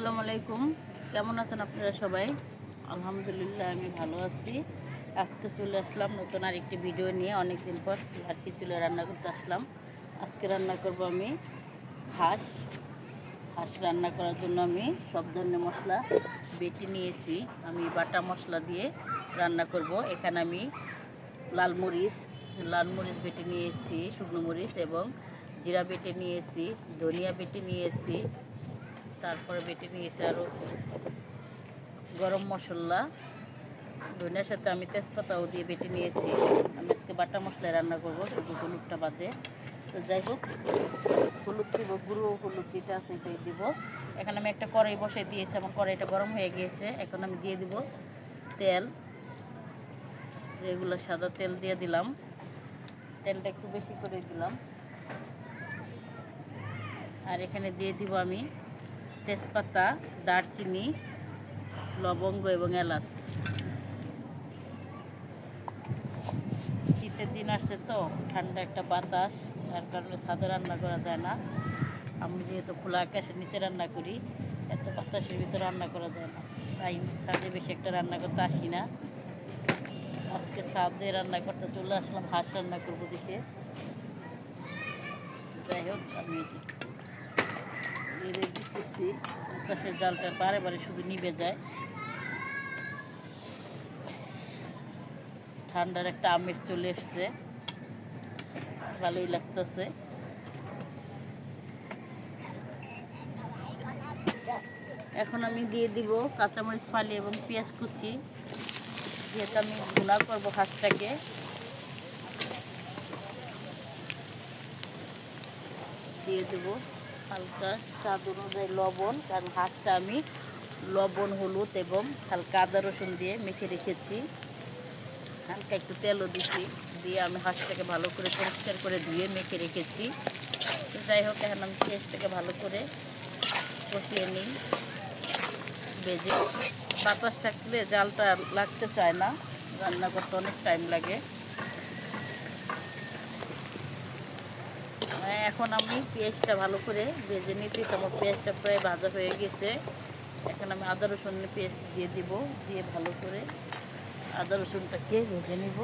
আসসালামু আলাইকুম। কেমন আছেন আপনারা সবাই? আলহামদুলিল্লাহ আমি ভালো আছি। আজকে চলে আসলাম নতুন আরেকটি ভিডিও নিয়ে। অনেকদিন পর লাটকি চুলে রান্না করতে আসলাম। আজকে রান্না করব আমি হাঁস। হাঁস রান্না করার জন্য আমি সব ধরনের মশলা বেটে নিয়েছি। আমি বাটা মশলা দিয়ে রান্না করব। এখানে আমি লাল মরিচ বেটে নিয়েছি, শুকনো মরিচ এবং জিরা বেটে নিয়েছি, ধনিয়া বেটে নিয়েছি, তারপরে বেটে নিয়েছি আরও গরম মশলা। ধনিয়ার সাথে আমি তেজপাতাও দিয়ে বেটে নিয়েছি। আমি আজকে বাটা মশলায় রান্না করব, শুধু হলুদটা বাদে। তো যাই হোক, হলুদ দিব, গুঁড়ো হলুদ যেটা আছে এটাই দিব। এখন আমি একটা কড়াই বসাই দিয়েছি, আমার কড়াইটা গরম হয়ে গিয়েছে। এখন আমি দিয়ে দিব তেল, রেগুলার সাদা তেল দিয়ে দিলাম। তেলটা একটু বেশি করে দিলাম। আর এখানে দিয়ে দিব আমি তেজপাতা, দারচিনি, লবঙ্গ এবং এলাচ। শীতের দিন আসছে তো, ঠান্ডা একটা বাতাস, যার কারণে ছাদে রান্না করা যায় না। আমি যেহেতু খোলা আকাশের নিচে রান্না করি, এত বাতাসের ভিতরে রান্না করা যায় না, তাই ছাদে বেশি একটা রান্না করতে আসি না। আজকে ছাদে রান্না করতে চলে আসলাম, হাঁস রান্না করবো দেখে। যাই হোক, আমি নেড়ে দিতেছি। বাতাসের জালটা বারে বারে শুধু নিভে যায়। ঠান্ডার একটা আমেজ চলে এসছে, ভালোই লাগতেছে। এখন আমি দিয়ে দিব কাঁচামরিচ ফালি এবং পেঁয়াজ কুচি। যেহেতু আমি ভুনা করবো হাঁসটাকে, দিয়ে দেব হালকা স্বাদ অনুযায়ী লবণ, কারণ হাঁসটা আমি লবণ, হলুদ এবং হালকা আদা রসুন দিয়ে মেখে রেখেছি। হালকা একটু তেলও দিচ্ছি, দিয়ে আমি হাঁসটাকে ভালো করে পরিষ্কার করে ধুয়ে মেখে রেখেছি। তো যাই হোক, এখন আমি পেঁয়াজটাকে ভালো করে কষিয়ে নিই ভেজে। বাতাস থাকলে জালটা লাগতে চায় না, রান্না করতে অনেক টাইম লাগে। এখন আমি পেঁয়াজটা ভালো করে ভেজে নিতেছি। আমার পেঁয়াজটা প্রায় ভাজা হয়ে গেছে। এখন আমি আদা রসুন পেস্ট দিয়ে দিব, দিয়ে ভালো করে আদা রসুনটাকে ভেজে নিব।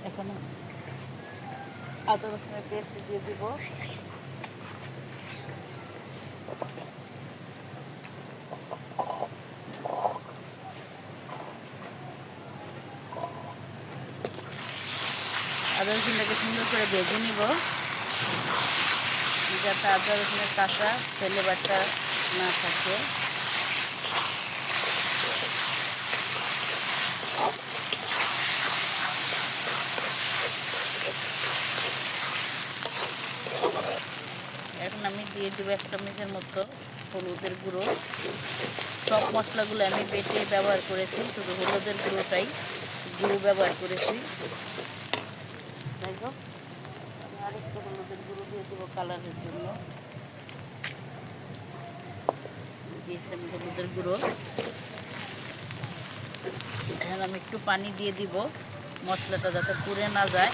এখন আদা রসুনের পেস্ট দিয়ে দিব। আদা রসুনটাকে সুন্দর করে ভেজে নিব, যাতে আদা রসুনের কাঁচা ফ্লেভারটা না থাকে। এখন আমি দিয়ে দেবো 1 চামচের মতো হলুদের গুঁড়ো। সব মশলাগুলো আমি বেটে ব্যবহার করেছি, শুধু হলুদের গুঁড়ো ব্যবহার করেছি। যাই হোক, আমি আরেকটু হলুদের গুঁড়ো দিয়ে দেবো কালারের জন্য। দিয়েছি আমি হলুদের গুঁড়ো। এখন আমি একটু পানি দিয়ে দিব, মশলাটা যাতে পুড়ে না যায়।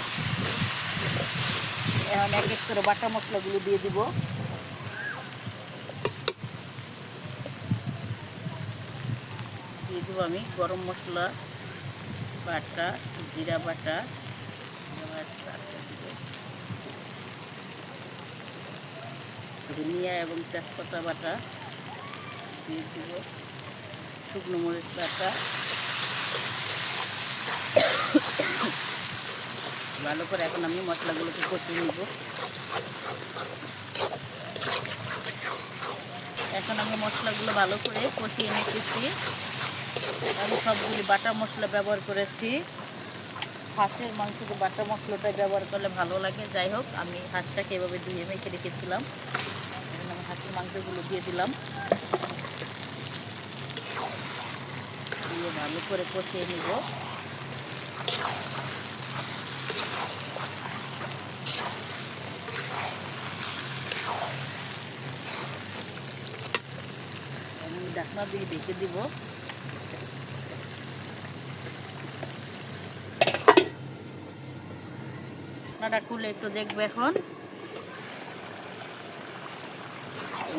এখন এক এক করে বাটা মশলাগুলো দিয়ে দিব। দিয়ে দেবো আমি গরম মশলা বাটা, জিরা বাটা, ধনিয়া এবং তেজপাতা বাটা দিয়ে দিব, শুকনো মরিচ বাটা। ভালো করে এখন আমি মশলাগুলোকে কষিয়ে নিব। এখন আমি মশলাগুলো ভালো করে কষিয়ে নিতেছি। আমি সবগুলি বাটা মশলা ব্যবহার করেছি। হাঁসের মাংসতে বাটা মশলাটা ব্যবহার করলে ভালো লাগে। যাই হোক, আমি হাঁসটাকে এভাবে ধুয়ে মেখে রেখেছিলাম। এখন আমি হাঁসের মাংসগুলো দিয়ে দিলাম, দিয়ে ভালো করে কষিয়ে নিব। আমি ঢাকনা দিয়ে ঢেকে দিব। ঢাকনাটা খুলে একটু দেখবো এখন।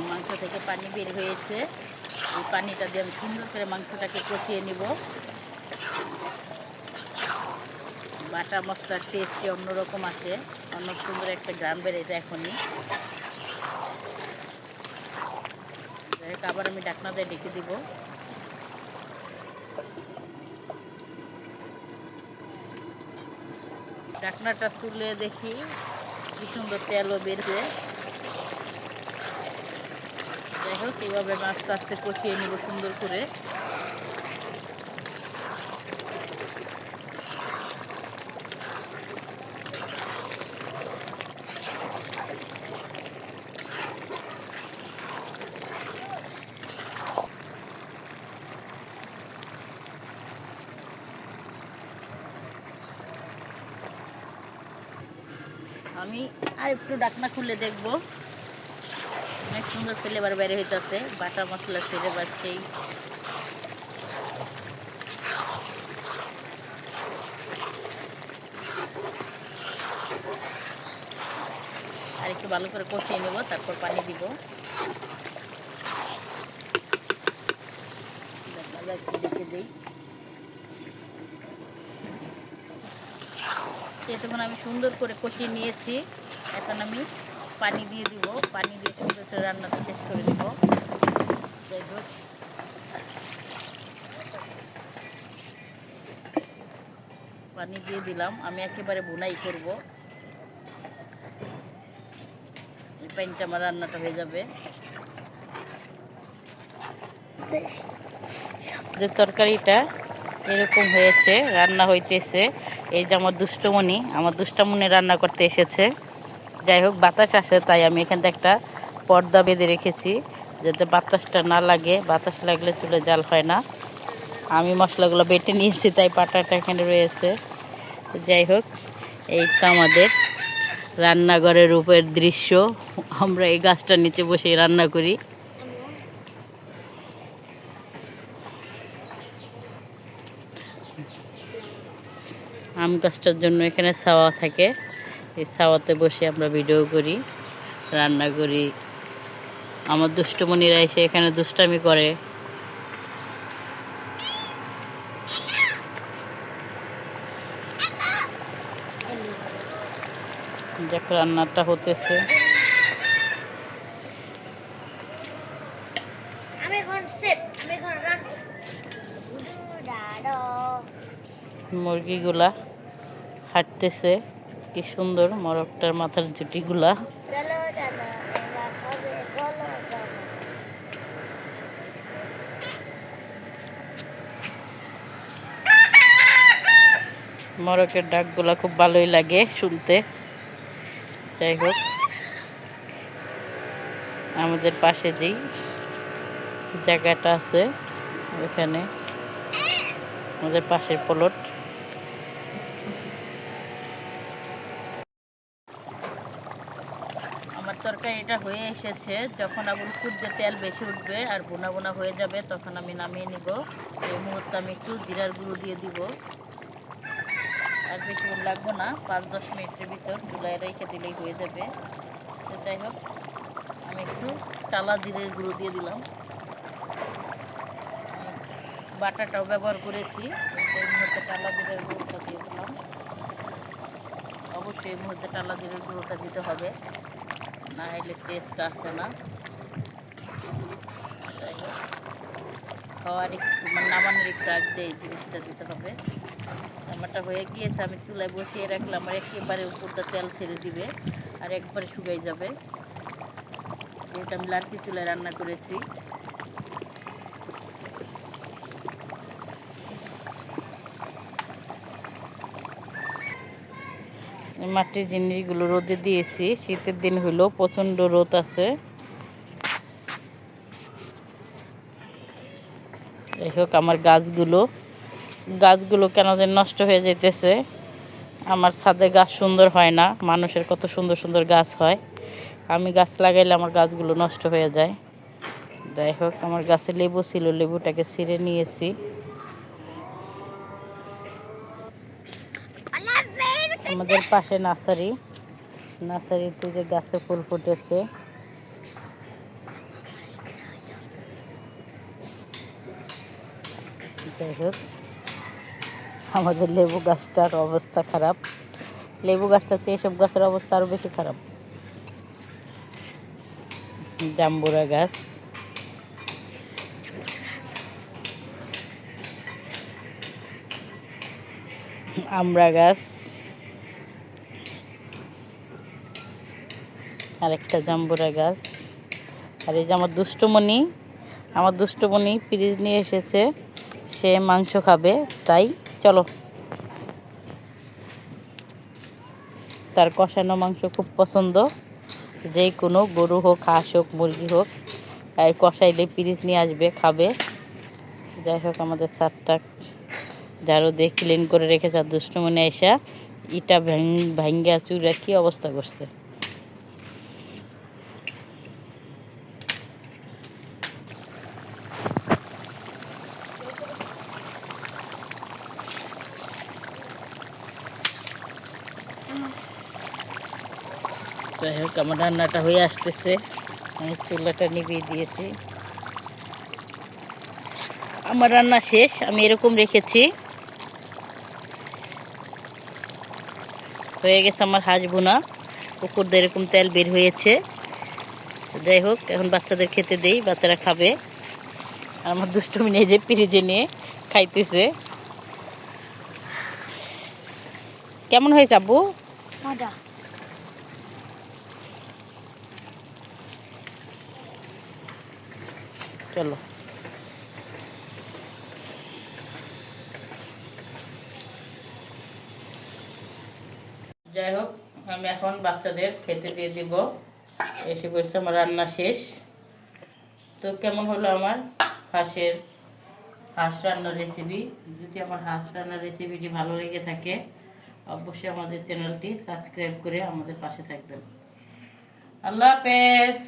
মাংস থেকে পানি বের হয়েছে, এই পানিটা দিয়ে আমি সুন্দর করে মাংসটাকে কষিয়ে নিব। বাটা মশলার টেস্টটি অন্যরকম আছে, অনেক সুন্দর একটা গ্রাম বেড়েছে এখনই। আবার আমি ঢাকনা দিয়ে ঢেকে দিব। ঢাকনাটা তুলে দেখি কি সুন্দর তেলও বেরোবে। যাই হোক, এইভাবে আস্তে আস্তে কষিয়ে নিব সুন্দর করে। আমি আর একটু ঢাকনা খুলে দেখব। অনেক সুন্দর ফ্লেভার বের হইতেছে, বাটা মশলা ছেড়ে বাড়ছেই। আর একটু ভালো করে কষিয়ে নেব, তারপর পানি দিব। দেখে দিই। তখন আমি সুন্দর করে কষিয়ে নিয়েছি। এখন আমি পানি দিয়ে দিব, পানি দিয়ে সুন্দর করে রান্নাটা শেষ করে দিব। যাই হোক, পানি দিয়ে দিলাম। আমি একেবারে ভুনাই করব, এই পানিটা আমার রান্নাটা হয়ে যাবে। যে তরকারিটা এরকম হয়েছে, রান্না হইতেছে। এই যে আমার দুষ্টমণি রান্না করতে এসেছে। যাই হোক, বাতাস আসে তাই আমি এখান থেকে একটা পর্দা বেঁধে রেখেছি, যাতে বাতাসটা না লাগে। বাতাস লাগলে চুলে জাল হয় না। আমি মশলাগুলো বেটে নিয়েছি, তাই পাটাটা এখানে রয়েছে। যাই হোক, এই তো আমাদের রান্নাঘরের রূপের দৃশ্য। আমরা এই গাছটার নিচে বসে রান্না করি। আম গাছটার জন্য এখানে ছাওয়া থাকে, এই ছাওয়াতে বসে আমরা ভিডিও করি, রান্না করি। আমার দুষ্টমণিরা এসে এখানে দুষ্টামি করে। দেখো রান্নাটা হতেছে। মুরগিগুলা হাঁটতেছে, কি সুন্দর মোরগটার মাথার জুটিগুলা। মোরগের ডাকগুলা খুব ভালোই লাগে শুনতে। যাই হোক, আমাদের পাশে যেই জায়গাটা আছে ওখানে আমাদের পাশের প্লট। আমার তরকারিটা হয়ে এসেছে। যখন আবার খুঁজতে তেল বেশি উঠবে আর বোনা বোনা হয়ে যাবে, তখন আমি নামিয়ে নিব। এই মুহূর্তে আমি একটু জিরার গুঁড়ো দিয়ে দিব। আর বেশিক্ষণ লাগবো না, 5-10 মিনিটের ভিতর চুলায় রেখে দিলেই হয়ে যাবে। তো যাই হোক, আমি একটু টালা জিরের গুঁড়ো দিয়ে দিলাম। বাটাটাও ব্যবহার করেছি, এই মুহূর্তে টালা জিরের গুঁড়োটা দিয়ে দিলাম। অবশ্যই এই মুহূর্তে টালা জিরের গুঁড়োটা দিতে হবে, না হলে টেস্ট আসে না। যাই হোক, খাওয়ার একটু নামানোর একটু আগে এই জিনিসটা দিতে হবে। আমারটা হয়ে গিয়েছে, আমি চুলায় বসিয়ে রাখলাম। আমার একেবারে উপরটা তেল ছেড়ে দিবে আর একবারে শুকাই যাবে, যেহেতু আমি লার্কি চুলায় রান্না করেছি। মাটির জিনিসগুলো রোদে দিয়েছি, শীতের দিন হইলেও প্রচণ্ড রোদ আছে। যাই হোক, আমার গাছগুলো কেন যেন নষ্ট হয়ে যেতেছে। আমার ছাদে গাছ সুন্দর হয় না, মানুষের কত সুন্দর সুন্দর গাছ হয়। আমি গাছ লাগাইলে আমার গাছগুলো নষ্ট হয়ে যায়। যাই হোক, আমার গাছে লেবু ছিল, লেবুটাকে ছিঁড়ে নিয়েছি। আমাদের পাশে নার্সারিতে যে গাছে ফুল ফুটেছে, যাই হোক, আমাদের লেবু গাছটার অবস্থা খারাপ। লেবু গাছটার চেয়ে এসব গাছের অবস্থা আরও বেশি খারাপ। জাম্বুরা গাছ, আমড়া গাছ, আরেকটা জাম্বুরা গাছ। আর এই যে আমার দুষ্টমণি ফ্রিজ নিয়ে এসেছে, সে মাংস খাবে, তাই চলো। তার কষানো মাংস খুব পছন্দ, যে কোনো গরু হোক, হাঁস হোক, মুরগি হোক, তাই কষাইলে ফ্রিজ নিয়ে আসবে, খাবে। যাই হোক, আমাদের ছাদটা ঝাড়ু দিয়ে ক্লিন করে রেখেছে। আর দুষ্টমণি এসা ইটা ভাঙ্গা চুরা কি অবস্থা করছে। যাই হোক, আমার রান্নাটা হয়ে আসতেছে, আমি চুলাটা নিভিয়ে দিয়েছি। আমার রান্না শেষ, আমি এরকম রেখেছি। হয়ে গেছে আমার হাঁস বোনা, পুকুর দিয়ে এরকম তেল বের হয়েছে। যাই হোক, এখন বাচ্চাদের খেতে দেই, বাচ্চারা খাবে। আর আমার দুষ্টুমি নিয়ে যে ফ্রিজে নিয়ে খাইতেছে। কেমন হয়েছে আব্বু? মজা। চলো। যাই হোক, আমি এখন বাচ্চাদের খেতে দিয়ে দিব। এসে পড়ছে, আমার রান্না শেষ। তো কেমন হলো আমার হাঁস রান্নার রেসিপি? যদি আমার হাঁস রান্নার রেসিপিটি ভালো লেগে থাকে, অবশ্যই আমাদের চ্যানেলটি সাবস্ক্রাইব করে আমাদের পাশে থাকবেন। আল্লাহ হাফেজ।